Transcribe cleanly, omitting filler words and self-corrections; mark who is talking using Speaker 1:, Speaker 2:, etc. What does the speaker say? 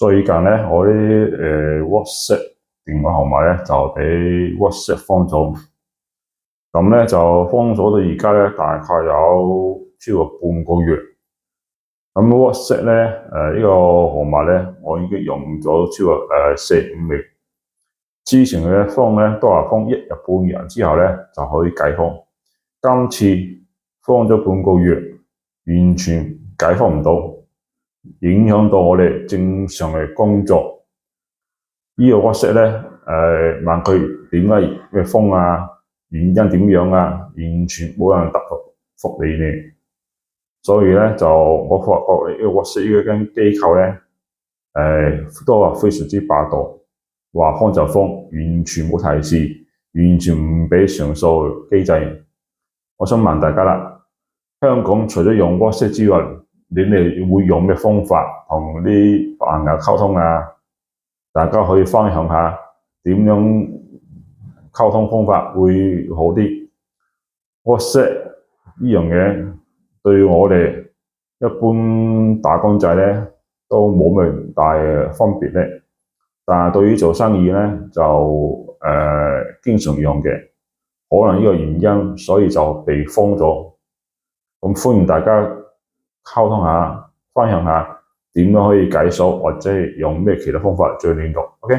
Speaker 1: 最近咧，我啲WhatsApp 電話號碼咧就俾 WhatsApp 封咗，咁咧就封咗到而家咧，大概有超過半個月。咁 WhatsApp 咧呢個號碼咧，我已經用咗超過4-5年。之前嘅封咧都係封1日半日之後咧就可以解封，今次封咗半個月，完全解封唔到。影響到我哋正常嘅工作。呢個 WhatsApp 咧，問佢點解要封啊？原因點樣啊？完全冇人答覆你哋。所以咧就我發覺呢個 WhatsApp 呢間機構咧，都係非常之霸道，話封就封，完全冇提示，完全唔俾上訴機制。我想問大家啦，香港除咗用 WhatsApp 之外，你哋會用咩方法同啲朋友溝通啊？大家可以分享下點樣溝通方法會好啲。WhatsApp 呢樣嘢對我哋一般打工仔咧都冇咩大分別咧，但係對於做生意咧就經常用嘅，可能呢個原因所以就被封咗。咁歡迎大家溝通下，分享下點樣可以解鎖，或者係用咩其他方法再聯絡。OK。